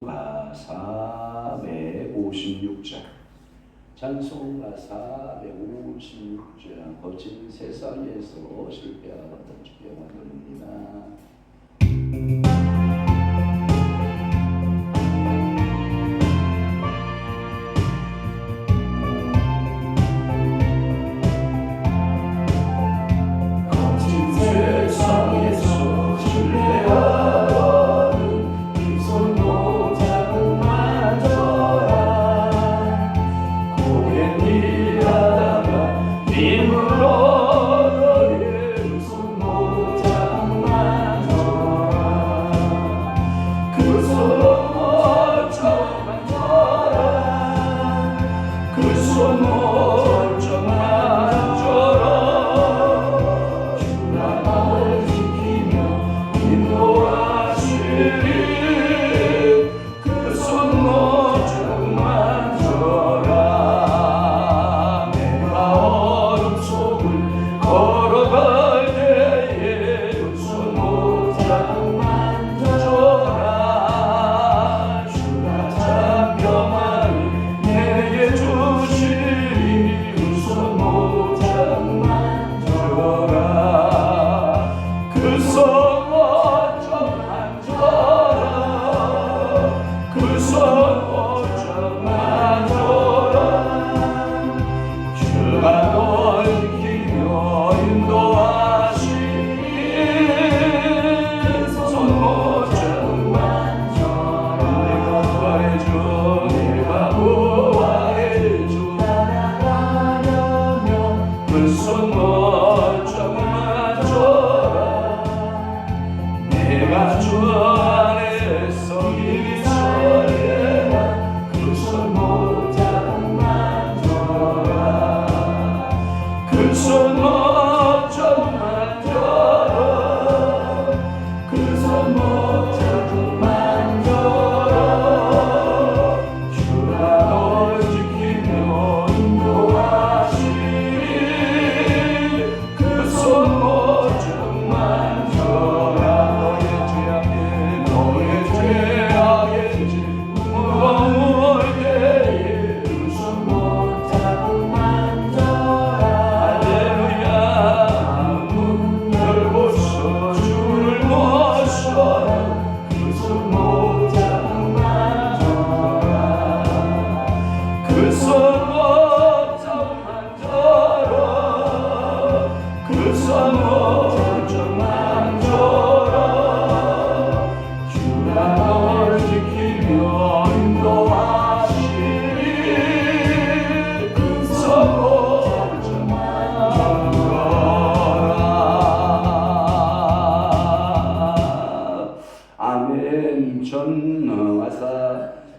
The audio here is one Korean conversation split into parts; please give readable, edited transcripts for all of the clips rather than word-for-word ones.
456장 찬송가 456장 거친 세상에서 실패하던 주께 원합니다.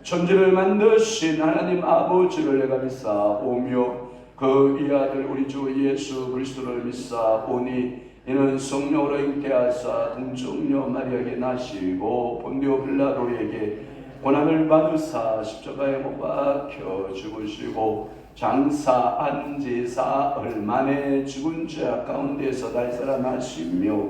천지를 만드신 하나님 아버지를 내가 믿사오며 그 이 아들 우리 주 예수 그리스도를 믿사오니 이는 성령으로 잉태하사 동정녀 마리아에게 나시고 본디오 빌라도에게 고난을 받으사 십자가에 못 박혀 죽으시고 장사 안지 사흘 만에 죽은 자 가운데서 달살아나시며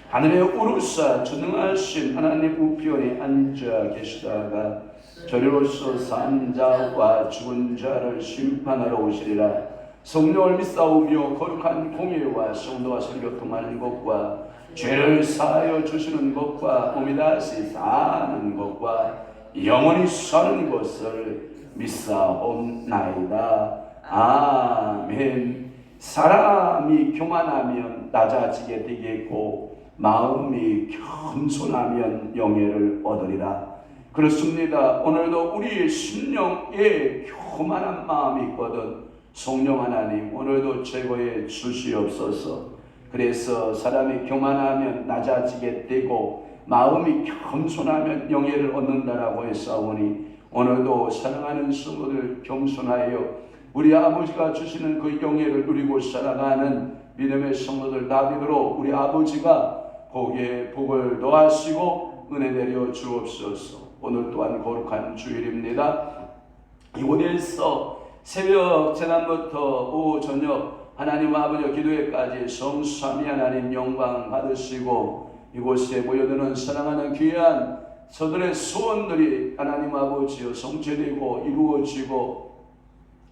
하늘에 오르사 전능하신 하나님 우편에 앉아 계시다가 저리로서 산 자와 죽은 자를 심판하러 오시리라. 성령을 믿사오며 거룩한 공예와 성도와 설교통하는 것과 죄를 사하여 주시는 것과 몸이 다시 사는 것과 영원히 사는 것을 믿사옵나이다. 아멘. 사람이 교만하면 낮아지게 되겠고 마음이 겸손하면 영예를 얻으리라. 그렇습니다. 오늘도 우리의 심령에 교만한 마음이 있거든. 성령 하나님 오늘도 제거해 주시옵소서. 그래서 사람이 교만하면 낮아지게 되고 마음이 겸손하면 영예를 얻는다라고 했사오니 오늘도 사랑하는 성도들 겸손하여 우리 아버지가 주시는 그 영예를 누리고 살아가는 믿음의 성도들 다되도록 우리 아버지가 복에 복을 더하시고 은혜 내려 주옵소서. 오늘 또한 거룩한 주일입니다. 이곳에서 새벽 재난부터 오후 저녁 하나님 아버지 기도회까지 성삼위 하나님 영광 받으시고 이곳에 모여드는 사랑하는 귀한 저들의 소원들이 하나님 아버지여 성취되고 이루어지고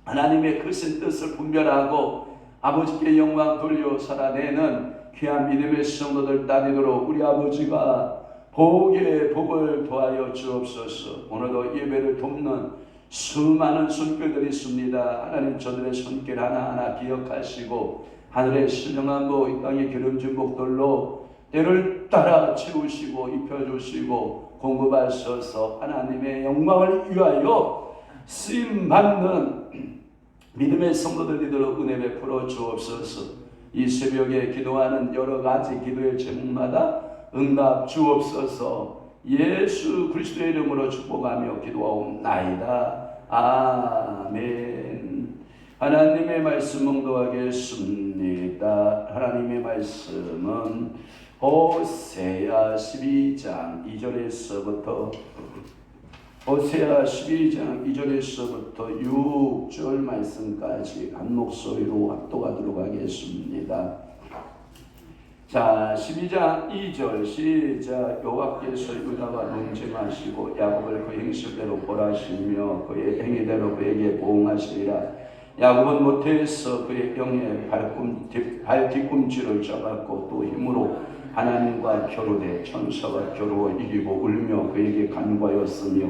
하나님의 크신 뜻을 분별하고 아버지께 영광 돌려 살아내는 귀한 믿음의 성도들 따르도록 우리 아버지가 복의 복을 더하여 주옵소서. 오늘도 예배를 돕는 수많은 손길들이 있습니다. 하나님 저들의 손길 하나하나 기억하시고 하늘의 신령한 복, 이 땅의 기름진 복들로 때를 따라 채우시고 입혀주시고 공급하셔서 하나님의 영광을 위하여 쓰임받는 믿음의 성도들 되도록 은혜 베풀어 주옵소서. 이 새벽에 기도하는 여러 가지 기도의 제목마다 응답 주옵소서. 예수 그리스도의 이름으로 축복하며 기도하옵나이다. 아멘. 하나님의 말씀 응도하겠습니다. 하나님의 말씀은 호세아 12장 2절에서부터 호세아 12장 2절에서부터 6절 말씀까지 한 목소리로 합독하도록 하겠습니다. 자, 12장 2절 시작. 여호와께서 유다와 논쟁하시고 야곱을 그 행실대로 벌하시며 그의 행위대로 그에게 보응하시리라. 야곱은 모태에서 그의 영의 발 뒤꿈치를 잡았고 또 힘으로 하나님과 겨루되 천사와 겨루어 이기고 울며 그에게 간구하였으며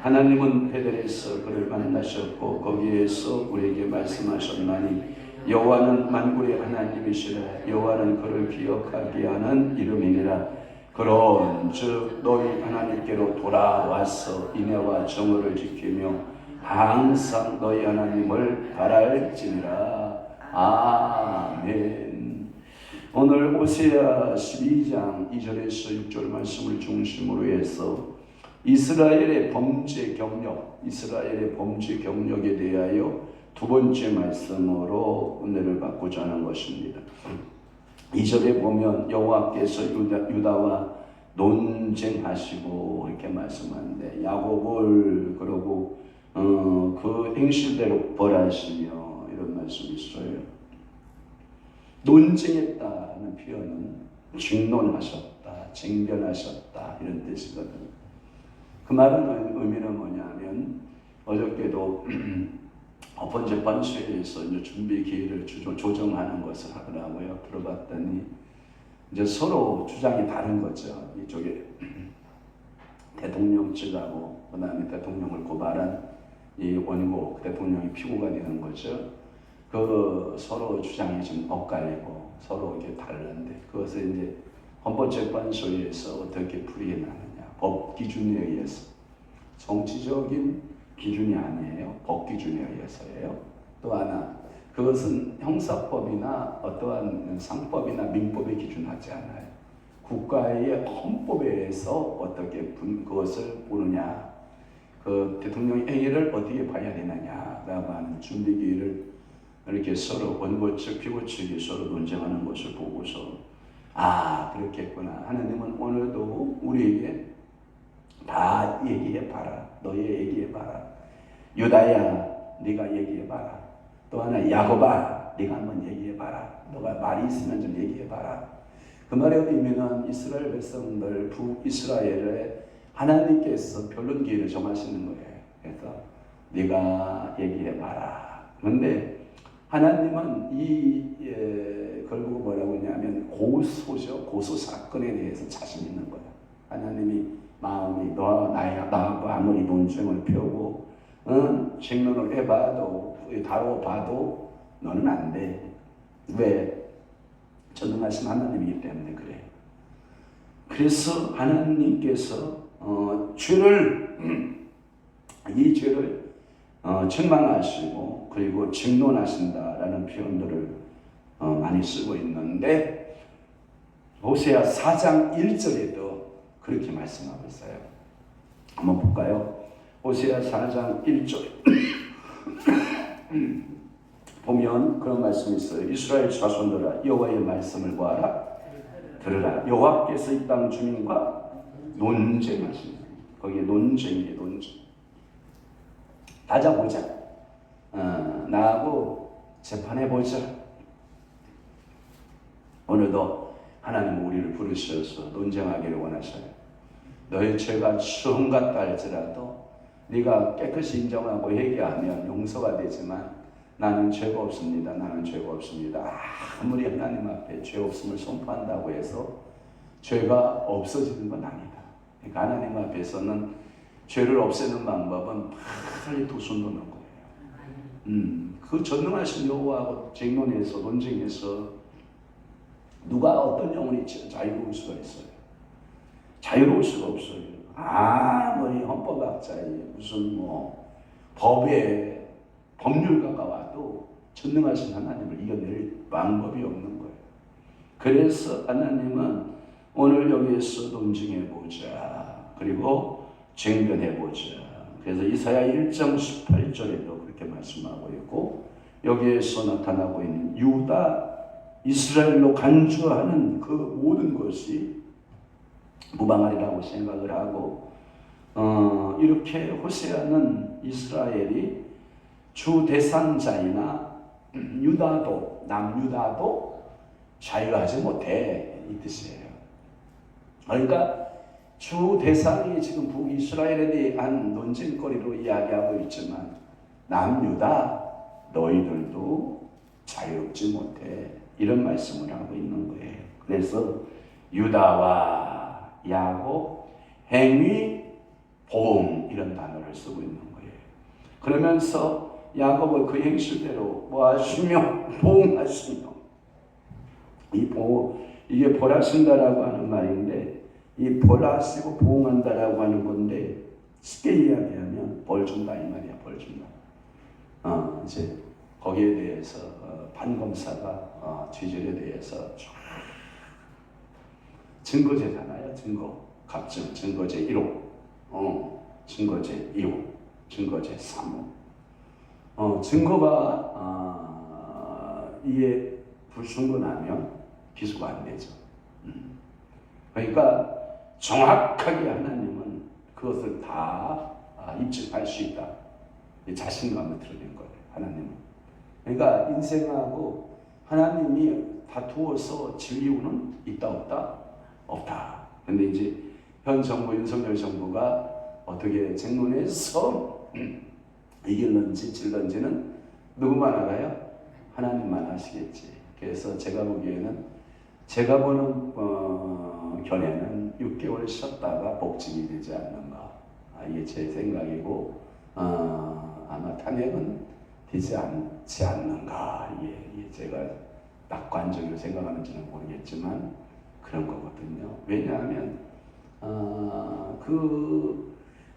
하나님은 베델에서 그를 만나셨고 거기에서 우리에게 말씀하셨나니 여호와는 만군의 하나님이시라. 여호와는 그를 기억하게 하는 이름이니라. 그런즉 너희 하나님께로 돌아와서 인애와 정의를 지키며 항상 너희 하나님을 바랄지니라. 아멘. 오늘 호세아 12장 2절에서 6절 말씀을 중심으로 해서 이스라엘의 범죄 경력에 대하여 두 번째 말씀으로 은혜를 받고자 하는 것입니다. 2절에 보면 여호와께서 유다와 논쟁하시고 이렇게 말씀하는데 야곱을 그러고 그 행실대로 벌하시며 이런 말씀이 있어요. 논쟁했다는 표현은 직론하셨다, 쟁변하셨다 이런 뜻이거든요. 그 말은 의미는 뭐냐면 어저께도 헌법재판소에서 이제 준비 기일을 조정하는 것을 하더라고요. 들어봤더니 이제 서로 주장이 다른 거죠. 이쪽에 대통령 측하고 그다음에 대통령을 고발한 이 원고 대통령이 피고가 되는 거죠. 그 서로 주장이 좀 엇갈리고 서로 이렇게 다른데 그것을 이제 헌법재판소에서 어떻게 풀이해 나느냐. 법 기준에 의해서. 정치적인 기준이 아니에요. 법 기준에 의해서예요. 또 하나 그것은 형사법이나 어떠한 상법이나 민법에 기준하지 않아요. 국가의 헌법에 의해서 어떻게 그것을 보느냐. 그 대통령의 행위를 어떻게 봐야 되느냐라고 하는 준비 기일을 이렇게 서로 원고 측, 피고 측이 서로 논쟁하는 것을 보고서 그렇겠구나. 하나님은 오늘도 우리에게 다 얘기해봐라. 너희 얘기해봐라. 유다야, 네가 얘기해봐라. 또 하나 야곱아, 네가 한번 얘기해봐라. 너가 말이 있으면 좀 얘기해봐라. 그 말의 의미는 이스라엘 백성들, 북이스라엘에 하나님께서 변론 기회를 정하시는 거예요. 그래서 네가 얘기해봐라. 그런데 하나님은 그걸 보고 뭐라고 했냐면 고소 사건에 대해서 자신 있는 거야. 하나님이 마음이 나하고 아무리 논쟁을 펴고 직론을 해봐도 다뤄봐도 너는 안 돼. 왜? 전능하신 하나님이기 때문에 그래요. 그래서 하나님께서 이 죄를 책망하시고 그리고 직론하신다라는 표현들을 많이 쓰고 있는데 호세아 4장 1절에도 그렇게 말씀하고 있어요. 한번 볼까요? 호세아 4장 1절 보면 그런 말씀이 있어요. 이스라엘 자손들아 여호와의 말씀을 보아라. 들으라. 여호와께서 이 땅 주민과 논쟁하시는 거기에 논쟁이에요. 논쟁. 다자보자. 나하고 재판해보자. 오늘도 하나님은 우리를 부르셔서 논쟁하기를 원하셔요. 너의 죄가 처음 같다 할지라도 네가 깨끗이 인정하고 회개하면 용서가 되지만 나는 죄가 없습니다. 나는 죄가 없습니다. 아무리 하나님 앞에 죄 없음을 선포한다고 해서 죄가 없어지는 건 아니다. 그러니까 하나님 앞에서는 죄를 없애는 방법은 빨리 두 손 놓는 거예요. 그 전능하신 여호와하고 쟁론에서 논쟁에서 누가 어떤 영혼이 자유로울 수가 있어요? 자유로울 수가 없어요. 아무리 헌법학자의 무슨 법의 법률가가 와도 전능하신 하나님을 이겨낼 방법이 없는 거예요. 그래서 하나님은 오늘 여기에서 논증해보자. 그리고 쟁변해보자. 그래서 이사야 1장 18절에도 그렇게 말씀하고 있고 여기에서 나타나고 있는 유다, 이스라엘로 간주하는 그 모든 것이 무방하리라고 생각을 하고 이렇게 호세아는 이스라엘이 주 대상자이나 유다도 남유다도 자유하지 못해 이 뜻이에요. 그러니까 주 대상이 지금 북이스라엘에 대한 논쟁거리로 이야기하고 있지만 남유다 너희들도 자유롭지 못해 이런 말씀을 하고 있는 거예요. 그래서 유다와 야곱 행위 보응 이런 단어를 쓰고 있는 거예요. 그러면서 야곱은 그 행실대로 뭐 하시며 보응하시며 이게 벌하신다라고 하는 말인데 이 벌하시고 보응한다라고 하는 건데 쉽게 이야기하면 벌 준다 이 말이야. 벌 준다. 이제 거기에 대해서 판검사가 죄질에 대해서 증거제잖아요. 증거 갑증 증거제 1호 증거제 2호 증거제 3호 증거가 이에 불충분하면 기소가 안 되죠. 그러니까 정확하게 하나님은 그것을 다 입증할 수 있다. 자신감을 드러낸 거예요. 하나님은. 그러니까 인생하고 하나님이 다투어서 질 이유는 있다 없다? 없다. 근데 이제 현 정부 윤석열 정부가 어떻게 쟁론에서 이길런지 질런지는 누구만 알아요? 하나님만 아시겠지. 그래서 제가 보기에는 제가 보는 견해는 6개월 쉬었다가 복직이 되지 않는가. 이게 제 생각이고 아마 탄핵은 되지 않지 않는가. 이게 제가 낙관적으로 생각하는지는 모르겠지만 그런 거거든요. 왜냐하면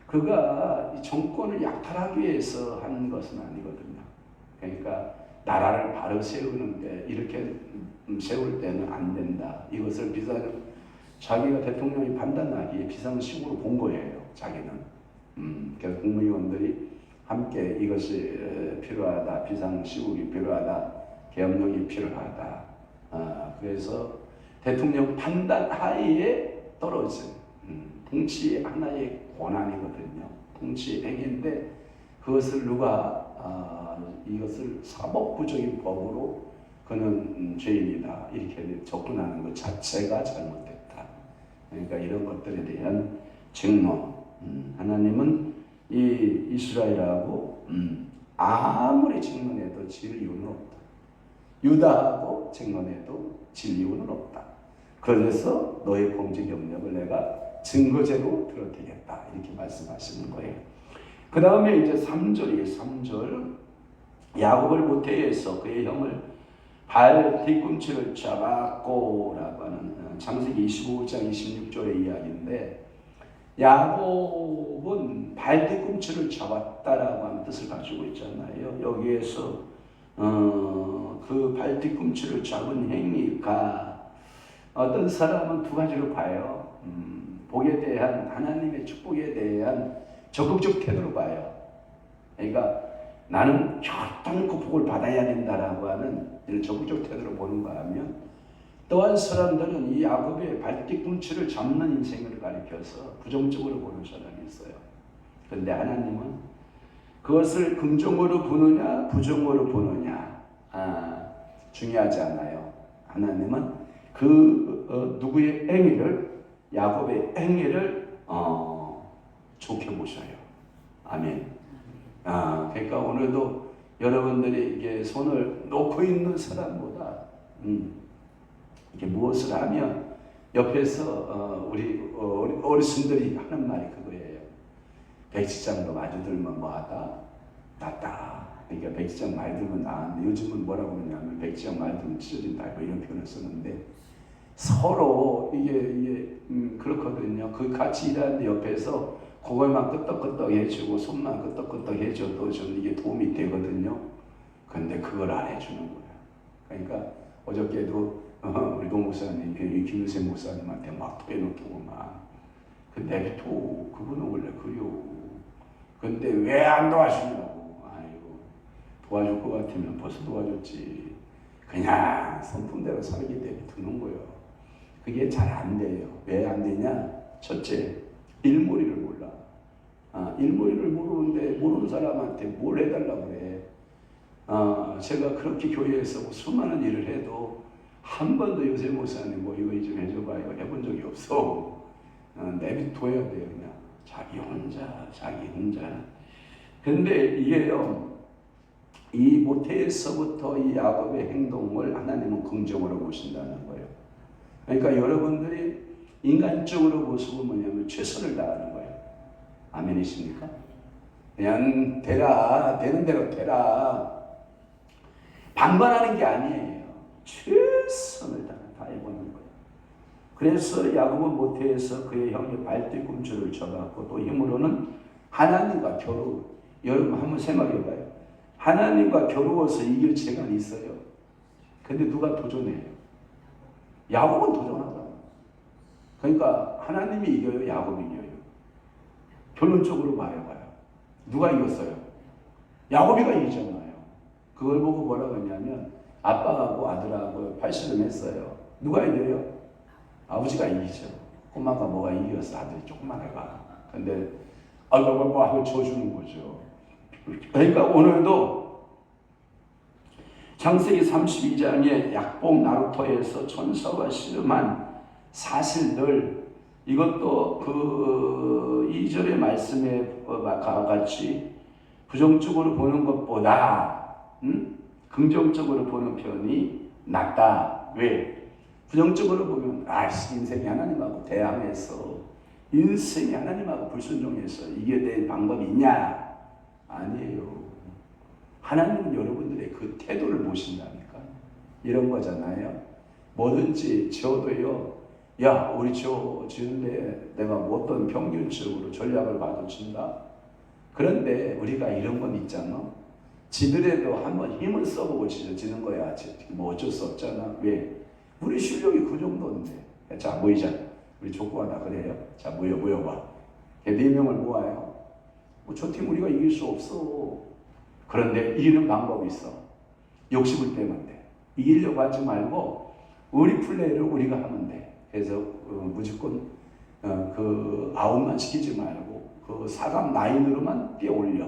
그가 이 정권을 약탈하기 위해서 하는 것은 아니거든요. 그러니까 나라를 바로 세우는데 이렇게 세울 때는 안 된다. 이것을 자기가 대통령이 판단하기에 비상식으로 본 거예요. 자기는. 그래서 국무위원들이 함께 이것이 필요하다. 비상시국이 필요하다. 계엄령이 필요하다. 그래서 대통령 판단 하에 떨어진 통치 하나의 권한이거든요. 통치 행위인데 그것을 누가 이것을 사법부적인 법으로 그는 죄인이다 이렇게 접근하는 것 자체가 잘못됐다. 그러니까 이런 것들에 대한 쟁론. 하나님은 이 이스라엘하고 아무리 쟁론해도 질 이유는 없다. 유다하고 쟁론해도 질 이유는 없다. 그래서 너의 범죄 경력을 내가 증거제로 드러내겠다 이렇게 말씀하시는 거예요. 그 다음에 이제 3절이에요. 3절 야곱을 모태에서 그의 형을 발 뒤꿈치를 잡았고 라고 하는 창세기 25장 26절의 이야기인데 야곱은 발 뒤꿈치를 잡았다라고 하는 뜻을 가지고 있잖아요. 여기에서 그 발 뒤꿈치를 잡은 행위가 어떤 사람은 두 가지로 봐요. 복에 대한 하나님의 축복에 대한 적극적 태도로 봐요. 그러니까 나는 결단코 복을 받아야 된다라고 하는 이런 적극적 태도로 보는가 하면 또한 사람들은 이 야곱의 발뒤꿈치를 잡는 인생을 가리켜서 부정적으로 보는 사람이 있어요. 그런데 하나님은 그것을 긍정으로 보느냐 부정으로 보느냐 중요하지 않아요. 하나님은 그 누구의 행위를 야곱의 행위를 좋게 보셔요. 아멘. 그러니까 오늘도 여러분들이 이게 손을 놓고 있는 사람보다 이게 무엇을 하면 옆에서 우리 어르신들이 하는 말이 그거예요. 백지장도 마주 들면 뭐하다? 낫다. 그러니까 백지장 많이 들면 나은데 요즘은 뭐라고 그러냐면 백지장 많이 들면 찢어진다 뭐 이런 표현을 쓰는데 서로 이게 그렇거든요. 그 같이 일하는데 옆에서 그걸만 끄떡끄떡 해주고 손만 끄떡끄떡 해줘도 좀 이게 도움이 되거든요. 근데 그걸 안 해주는 거예요. 그러니까 어저께도 우리 동 목사님, 김유세 목사님한테 막 빼놓고만 근데 또 그분은 원래 그래요. 근데 왜 안 도와주냐고. 아이고 도와줄 것 같으면 벌써 도와줬지. 그냥 성품대로 살기 때문에 두는 거예요. 그게 잘 안 돼요. 왜 안 되냐? 첫째, 일머리를 몰라. 일머리를 모르는데 모르는 사람한테 뭘 해달라고 그래. 제가 그렇게 교회에서 수많은 일을 해도 한 번도 요새 목사님 뭐 이거 좀 해줘봐 이거 해본 적이 없어. 내비둬야 돼요. 그냥 자기 혼자. 근데 이게요, 이 모태에서부터 이 야곱의 행동을 하나님은 긍정으로 보신다는 거예요. 그러니까 여러분들이 인간적으로 모습은 뭐냐면 최선을 다하는 거예요. 아멘이십니까? 그냥 되는 대로 되라. 반발하는 게 아니에요. 최선을 다해보는 거예요. 그래서 야곱은 모태에서 그의 형의 발뒤꿈치를 쳐갖고 또 힘으로는 하나님과 겨루. 여러분 한번 생각해봐요. 하나님과 겨루어서 이길 재간이 있어요. 근데 누가 도전해요? 야곱은 도전하다. 그러니까 하나님이 이겨요? 야곱이 이겨요? 결론적으로 말해봐요. 누가 이겼어요? 야곱이가 이기잖아요. 그걸 보고 뭐라고 했냐면 아빠하고 아들하고 팔씨름 했어요. 누가 이겨요? 아버지가 이기죠. 꼬마가 뭐가 이겼어? 아들이 조금만 해봐. 근데 뭐 하고 줘주는 거죠. 그러니까 오늘도 창세기 32장의 약복 나루터에서 천사와 씨름한 사실들, 이것도 그 2절의 말씀에 같이 부정적으로 보는 것보다 긍정적으로 보는 편이 낫다. 왜? 부정적으로 보면 인생이 하나님하고 대항해서 인생이 하나님하고 불순종해서 이게 될 방법이 있냐? 아니에요. 하나님은 여러분들의 그 태도를 보신다니까. 이런 거잖아요. 뭐든지 지어도요. 야, 우리 지은데 내가 어떤 평균적으로 전략을 봐도 준다. 그런데 우리가 이런 건 있잖아. 지들에도 한번 힘을 써보고 지는 거야. 뭐 어쩔 수 없잖아. 왜? 우리 실력이 그 정도인데. 자, 모이자. 우리 족구하다 그래요. 자, 모여봐. 4명을 모아요. 저 팀 우리가 이길 수 없어. 그런데 이기는 방법이 있어. 욕심을 빼면 돼. 이기려고 하지 말고 우리 플레이를 우리가 하면 돼. 그래서 무조건 그 아웃만 시키지 말고 그 4강 라인으로만 뛰어올려.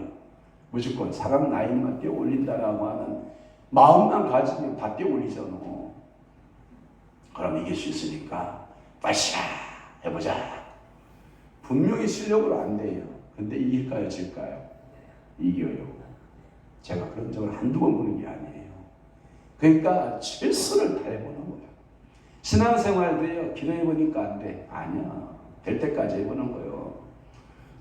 무조건 4강 라인만 뛰어올린다라고 하는 마음만 가지면 다 뛰어올리잖아. 그럼 이길 수 있으니까 빠샤 해보자. 분명히 실력으로 안 돼요. 근데 이길까요? 질까요? 이겨요. 제가 그런 적을 한두 번 보는 게 아니에요. 그러니까 최선을 다해보는 거예요. 신앙생활도요. 기도해보니까 안 돼. 아니야. 될 때까지 해보는 거예요.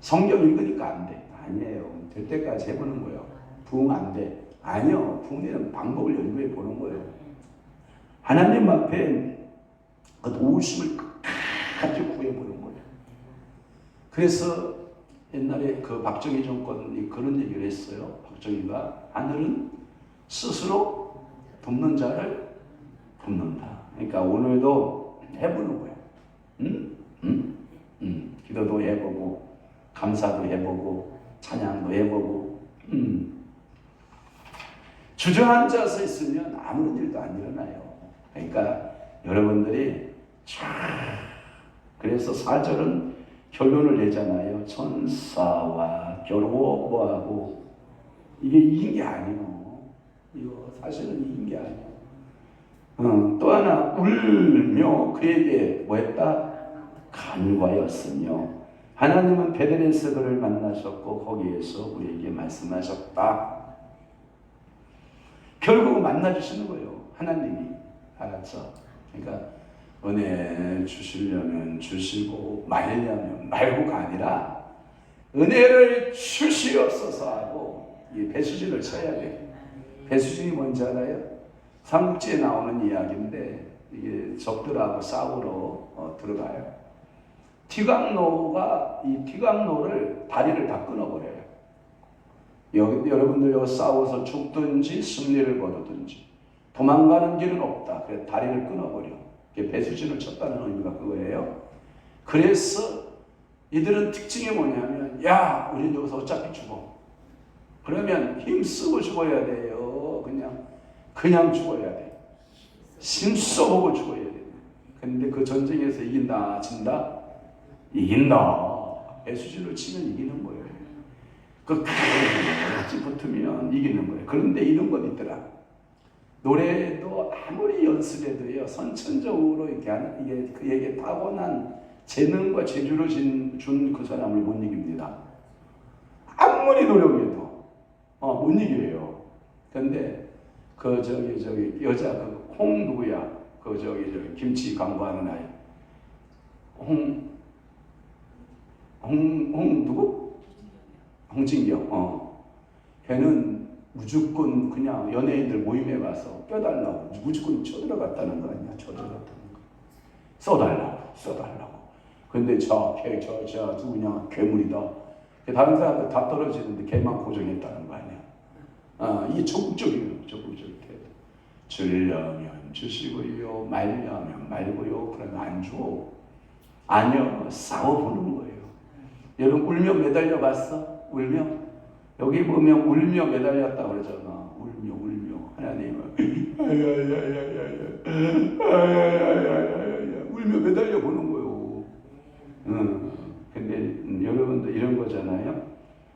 성경 읽으니까 안 돼. 아니에요. 될 때까지 해보는 거예요. 부흥 안 돼. 아니요. 부흥되는 방법을 연구해 보는 거예요. 하나님 앞에 그 도우심을 끝까지 구해보는 거예요. 그래서 옛날에 그 박정희 정권이 그런 얘기를 했어요. 박정희가 하늘은 스스로 돕는 자를 돕는다. 그러니까 오늘도 해보는 거예요. 기도도 해보고 감사도 해보고 찬양도 해보고 주저앉아서 있으면 아무런 일도 안 일어나요. 그러니까 여러분들이 그래서 4절은 결론을 내잖아요. 천사와 겨루어 뭐하고 이게 이긴 게 아니에요. 이거 사실은 이긴 게 아니에요. 또 하나 울며 그에게 뭐 했다? 간과였으며 하나님은 베들레헴에서 그를 만나셨고 거기에서 우리에게 말씀하셨다. 결국 만나주시는 거예요. 하나님이. 알았죠? 그러니까 은혜 주시려면 주시고 말려면 말고가 아니라 은혜를 주시옵소서 하고 이 배수진을 쳐야 돼요. 배수진이 뭔지 알아요? 삼국지에 나오는 이야기인데 이게 적들하고 싸우러 들어가요. 티광노가 이 티광노를 다리를 다 끊어버려요. 여러분들 여기 싸워서 죽든지 승리를 거두든지 도망가는 길은 없다. 그래서 다리를 끊어버려. 배수진을 쳤다는 의미가 그거예요. 그래서 이들은 특징이 뭐냐면 야 우린 여기서 어차피 죽어. 그러면 힘쓰고 죽어야 돼요. 그냥 죽어야 돼. 힘써보고 죽어야 돼. 근데 그 전쟁에서 이긴다 진다? 이긴다. 배수진을 치면 이기는 거예요. 같이 붙으면 이기는 거예요. 그런데 이런 건 있더라. 노래도 아무리 연습해도요, 선천적으로 이렇게 이게 그에게 타고난 재능과 재주를 준 그 사람을 못 이깁니다. 아무리 노력해도 못 이겨요. 그런데 그 저기 여자 그 홍 누구야? 그 저기 김치 광고하는 아이 홍 누구? 홍진경. 걔는 무조건 그냥 연예인들 모임에 가서 껴달라고 무조건 쳐들어갔다는 거 아니야? 쳐들어갔다는 거. 써달라고. 근데 저 누구냐? 괴물이다. 다른 사람들 다 떨어지는데 걔만 고정했다는 거 아니야? 이게 적극적이에요. 주려면 주시고요, 말려면 말고요. 그러면 안 줘. 아니요, 싸워보는 거예요. 여러분 울며 매달려 봤어? 울며? 여기 보면 울며 매달렸다 그러잖아. 울며 하나님은 울며 매달려 보는 거예요. 근데 여러분도 이런 거잖아요.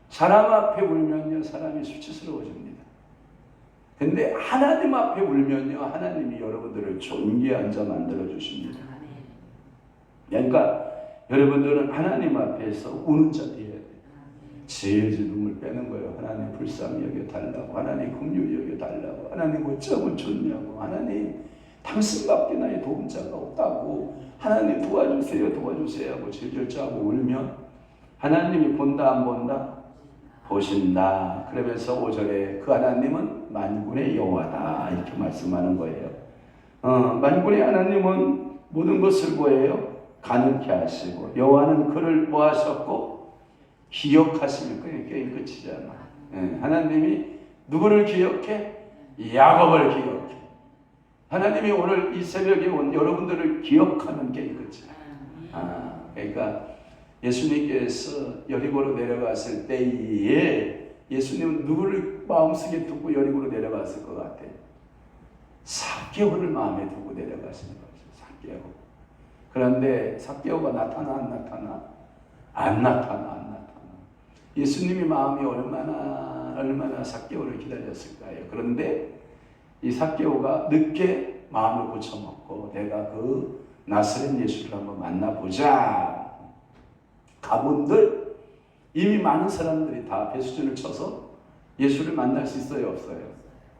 사람 앞에 울면요 사람이 수치스러워집니다. 근데 하나님 앞에 울면요 하나님이 여러분들을 존귀한 자 만들어 주십니다. 그러니까 여러분들은 하나님 앞에서 우는 자 되어야 돼요. 질질 눈물 빼는 거예요. 하나님 불쌍히 여겨달라고, 하나님 긍휼히 여겨달라고, 하나님 어쩌면 좋냐고, 하나님 당신밖에 나의 도움자가 없다고, 하나님 도와주세요 하고 질질 짜고 울면 하나님이 본다 안 본다? 보신다. 그러면서 5절에 그 하나님은 만군의 여호와다 이렇게 말씀하는 거예요. 만군의 하나님은 모든 것을 뭐예요? 가능케 하시고 여호와는 그를 뭐 하셨고 기억하시면 그게 끝이잖아. 하나님이 누구를 기억해? 야곱을 기억해. 하나님이 오늘 이 새벽에 온 여러분들을 기억하는 게 끝이야. 그러니까 예수님께서 여리고로 내려갔을 때에 예수님은 누구를 마음속에 두고 여리고로 내려갔을 것 같아요? 삭개오를 마음에 두고 내려가시는 거죠. 삭개오. 그런데 삭개오가 나타나? 안 나타나. 예수님이 마음이 얼마나 삭개오를 기다렸을까요? 그런데 이 삭개오가 늦게 마음을 고쳐먹고 내가 그 나사렛 예수를 한번 만나보자. 가본들 이미 많은 사람들이 다 배수진을 쳐서 예수를 만날 수 있어요?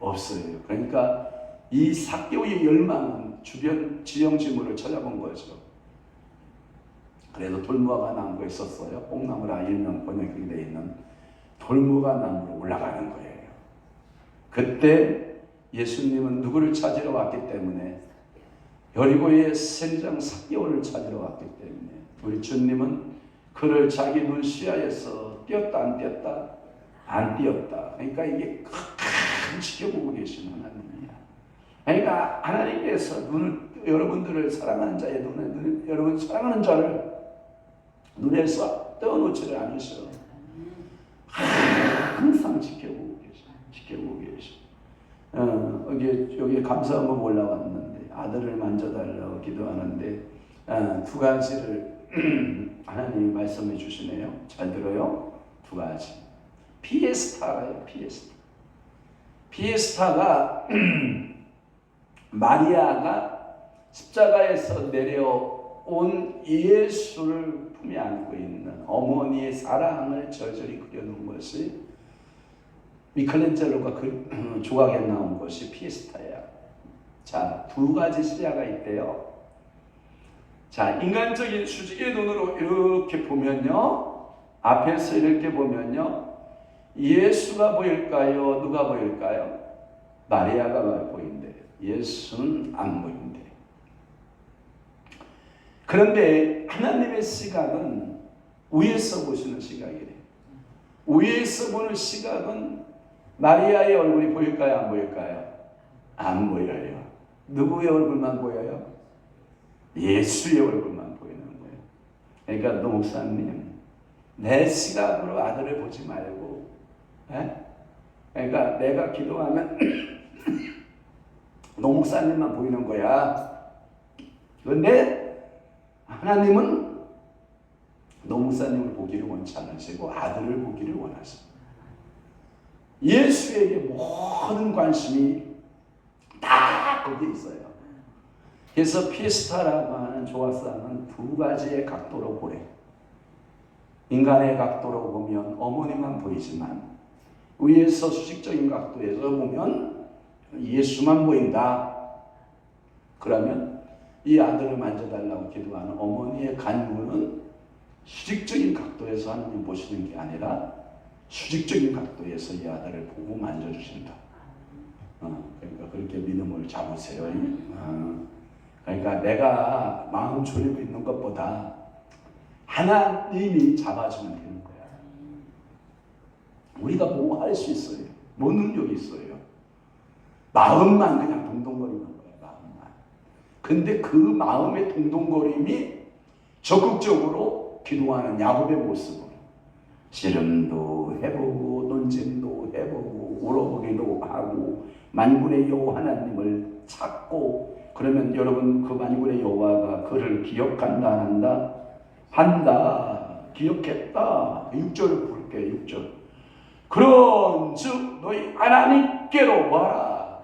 없어요. 그러니까 이 삭개오의 열망은 주변 지형지물을 찾아본 거죠. 그래서 돌무화과 나무가 있었어요. 뽕나무라 일명 번역이 되어 있는 돌무화과 나무로 올라가는 거예요. 그때 예수님은 누구를 찾으러 왔기 때문에 여리고의 선지자 삭개오를 찾으러 왔기 때문에 우리 주님은 그를 자기 눈 시야에서 띄었다 안 띄었다? 안 띄었다. 그러니까 이게 큰 지켜보고 계신 하나님이야. 그러니까 하나님께서 여러분들을 사랑하는 자의 눈을 여러분 사랑하는 자를 눈에서 떼어놓지를 않으셔. 항상 지켜보고 계셔. 여기 감사함은 올라왔는데 아들을 만져달라고 기도하는데 두 가지를 하나님이 말씀해 주시네요. 잘 들어요. 두 가지. 피에스타예요. 피에스타가 마리아가 십자가에서 내려온 예수를 품에 안고 있는 어머니의 사랑을 절절히 그려놓은 것이 미켈란젤로가 그 조각에 나온 것이 피에스타야. 자, 두 가지 시야가 있대요. 자, 인간적인 수직의 눈으로 이렇게 보면요, 앞에서 이렇게 보면요, 예수가 보일까요? 누가 보일까요? 마리아가 보인대. 예수는 안 보인대. 그런데 하나님의 시각은 위에서 보시는 시각이래. 위에서 보는 시각은 마리아의 얼굴이 보일까요? 안 보일까요? 안 보여요. 누구의 얼굴만 보여요? 예수의 얼굴만 보이는 거예요. 그러니까 노 목사님, 내 시각으로 아들을 보지 말고, 그러니까 내가 기도하면 노 목사님만 보이는 거야. 그런데 하나님은 노 목사님을 보기를 원치 않으시고 아들을 보기를 원하십니다. 예수에게 모든 관심이 다 거기에 있어요. 그래서 피에스타라고 하는 조각상은 두 가지의 각도로 보래. 인간의 각도로 보면 어머니만 보이지만 위에서 수직적인 각도에서 보면 예수만 보인다. 그러면 이 아들을 만져달라고 기도하는 어머니의 간구는 수직적인 각도에서 하나님 보시는 게 아니라 수직적인 각도에서 이 아들을 보고 만져주신다. 그러니까 그렇게 믿음을 잡으세요. 그러니까 내가 마음 졸이고 있는 것보다 하나님이 잡아주면 되는 거야. 우리가 뭐 할 수 있어요? 뭐 능력이 있어요? 마음만 그냥 동동거리는 거예요. 마음만. 근데 그 마음의 동동거림이 적극적으로 기도하는 야곱의 모습으로 씨름도 해보고 논쟁도 해보고 울어보기도 하고 만군의 여호와 하나님을 찾고, 그러면 여러분 그 만군의 여호와가 그를 기억한다 안 한다? 한다. 기억했다. 6절을 볼게요. 6절. 그런즉 너희 하나님께로 와라.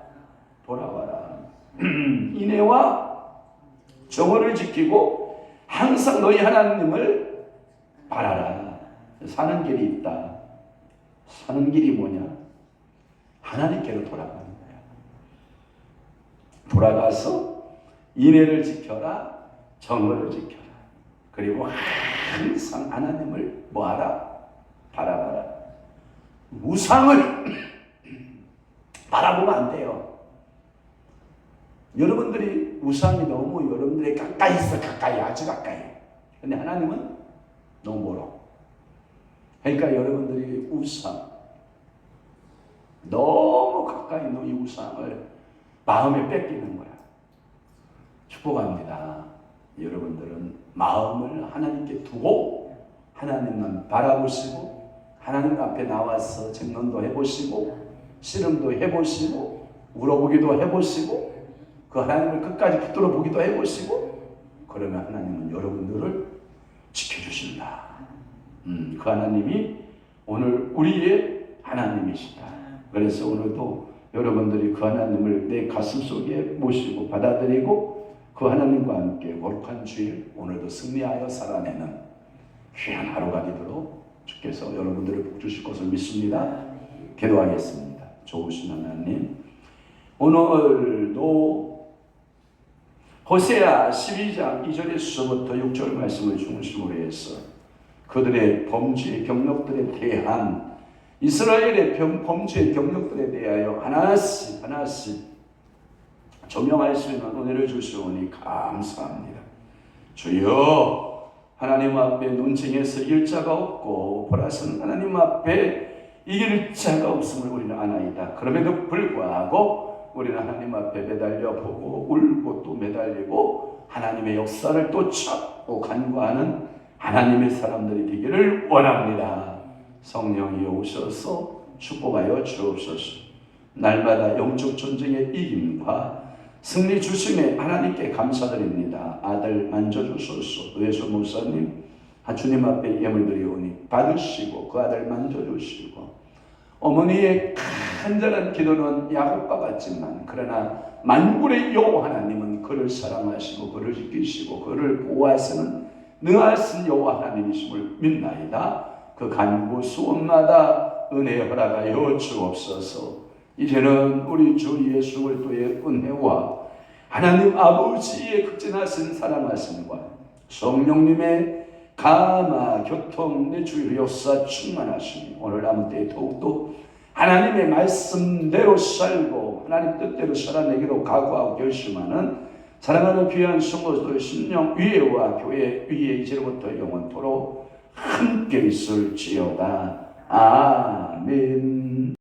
돌아와라. 인애와 정의를 지키고 항상 너희 하나님을 바라라. 사는 길이 있다. 사는 길이 뭐냐? 하나님께로 돌아가는 거야. 돌아가서 인애를 지켜라. 정의를 지켜라. 그리고 항상 하나님을 뭐하라? 바라봐라. 우상을 바라보면 안 돼요. 여러분들이 우상이 너무 여러분들의 가까이 있어. 가까이, 아주 가까이. 근데 하나님은 너무 멀어. 그러니까 여러분들이 우상, 너무 가까이 있는 이 우상을 마음에 뺏기는 거야. 축복합니다. 여러분들은 마음을 하나님께 두고 하나님만 바라보시고 하나님 앞에 나와서 증언도 해보시고 씨름도 해보시고 울어보기도 해보시고 그 하나님을 끝까지 붙들어 보기도 해보시고, 그러면 하나님은 여러분들을 지켜주신다. 그 하나님이 오늘 우리의 하나님이시다. 그래서 오늘도 여러분들이 그 하나님을 내 가슴 속에 모시고 받아들이고 그 하나님과 함께 거룩한 주일 오늘도 승리하여 살아내는 귀한 하루가 되도록 주께서 여러분들을 복 주실 것을 믿습니다. 기도하겠습니다. 좋으신 하나님, 오늘도 호세아 12장 2절에서부터 6절 말씀을 중심으로 해서 그들의 범죄의 경력들에 대한 이스라엘의 범죄의 경력들에 대하여 하나씩 조명할 수 있는 은혜를 주시오니 감사합니다. 주여, 하나님 앞에 논쟁에서 이길 자가 없고 보라선 하나님 앞에 이길 자가 없음을 우리는 아나이다. 그럼에도 불구하고 우리는 하나님 앞에 매달려 보고 울고 또 매달리고 하나님의 역사를 또 찾고 간구하는 하나님의 사람들이 되기를 원합니다. 성령이 오셔서 축복하여 주옵소서. 날마다 영적 전쟁의 이김과 승리 주심에 하나님께 감사드립니다. 아들 만져주소서. 외수 목사님 주님 앞에 예물 드리오니 받으시고 그 아들 만져주시고, 어머니의 간절한 기도는 야곱과 같지만 그러나 만군의 여호와 하나님은 그를 사랑하시고 그를 지키시고 그를 보호하시는 능하신 여호와 하나님이심을 믿나이다. 그 간구 수원마다 은혜 허락하여 주옵소서. 이제는 우리 주 예수 그리스도의 은혜와 하나님 아버지의 극진하신 사랑하심과 성령님의 감화 교통 내 주의 역사 충만하시니 오늘 남은 때에 더욱더 하나님의 말씀대로 살고 하나님 뜻대로 살아내기로 각오하고 결심하는 사랑하는 귀한 성도들 심령 위에와 교회 위에 이제부터 영원토록 함께 있을지어다. 아멘.